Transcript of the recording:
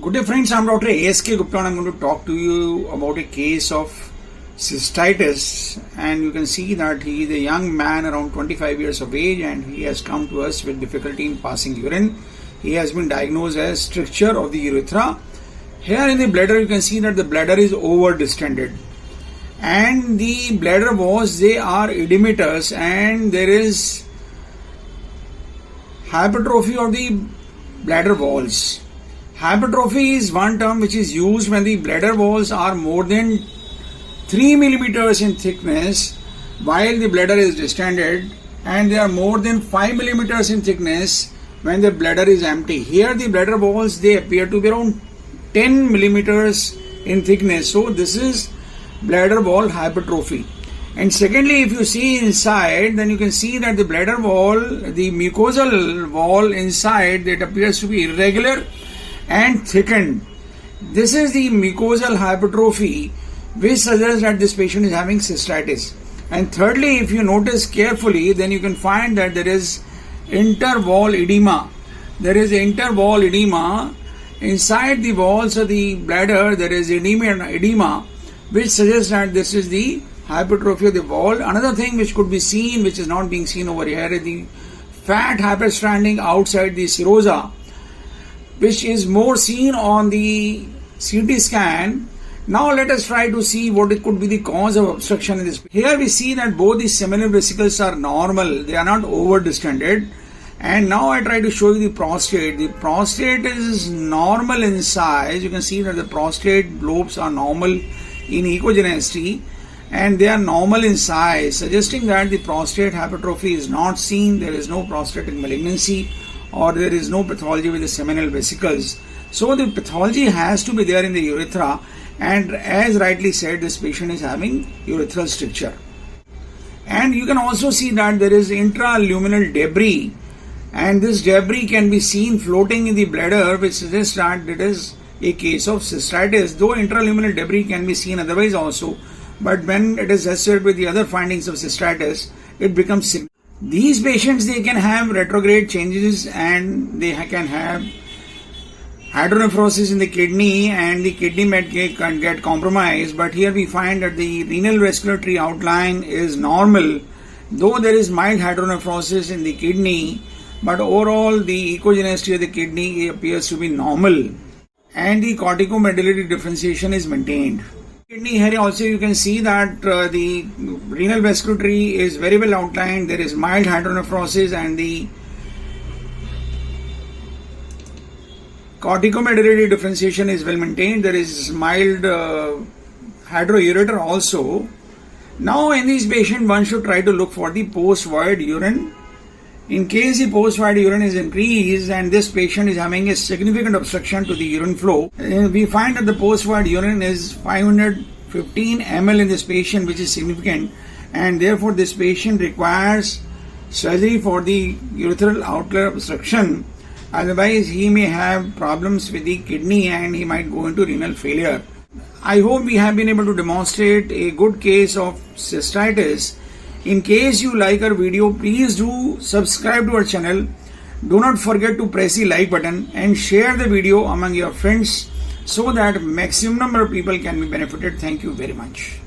Good day friends, I am Dr. A.S.K. Gupta and I am going to talk to you about a case of cystitis, and you can see that he is a young man around 25 years of age and he has come to us with difficulty in passing urine. He has been diagnosed as stricture of the urethra. Here in the bladder you can see that the bladder is over distended and the bladder walls, they are edematous and there is hypertrophy of the bladder walls. Hypertrophy is one term which is used when the bladder walls are more than 3 millimeters in thickness while the bladder is distended, and they are more than 5 millimeters in thickness when the bladder is empty. Here the bladder walls, they appear to be around 10 millimeters in thickness. So this is bladder wall hypertrophy. And secondly, if you see inside, then you can see that the bladder wall, the mucosal wall inside, that appears to be irregular and thickened. This is the mucosal hypertrophy which suggests that this patient is having cystitis. And thirdly, if you notice carefully, then you can find that there is interwall edema. There is interwall edema inside the walls of the bladder. There is edema which suggests that this is the hypertrophy of the wall. Another thing which could be seen, which is not being seen over here, is the fat hyperstranding outside the serosa, which is more seen on the CT scan. Now let us try to see what it could be the cause of obstruction in this. Here we see that both the seminal vesicles are normal, they are not over distended. And now I try to show you the prostate. The prostate is normal in size. You can see that the prostate lobes are normal in echogenicity and they are normal in size, suggesting that the prostate hypertrophy is not seen. There is no prostatic malignancy or there is no pathology with the seminal vesicles. So the pathology has to be there in the urethra, and as rightly said, this patient is having urethral stricture. And you can also see that there is intraluminal debris, and this debris can be seen floating in the bladder, which suggests that it is a case of cystitis, though intraluminal debris can be seen otherwise also, but when it is associated with the other findings of cystitis, it becomes severe. These patients, they can have retrograde changes and they can have hydronephrosis in the kidney and the kidney can get compromised. But here we find that the renal vasculatory outline is normal, though there is mild hydronephrosis in the kidney, but overall the echogenicity of the kidney appears to be normal and the corticomedullary differentiation is maintained. Kidney here also you can see that the renal vasculatory is very well outlined. There is mild hydronephrosis and the corticomedullary differentiation is well maintained. There is mild hydroureter also. Now in this patient, one should try to look for the post-void urine. In case the post-void urine is increased and this patient is having a significant obstruction to the urine flow, we find that the post-void urine is 515 ml in this patient, which is significant, and therefore this patient requires surgery for the urethral outlet obstruction. Otherwise he may have problems with the kidney and he might go into renal failure. I hope we have been able to demonstrate a good case of cystitis. In case you like our video, please do subscribe to our channel. Do not forget to press the like button and share the video among your friends so that maximum number of people can be benefited. Thank you very much.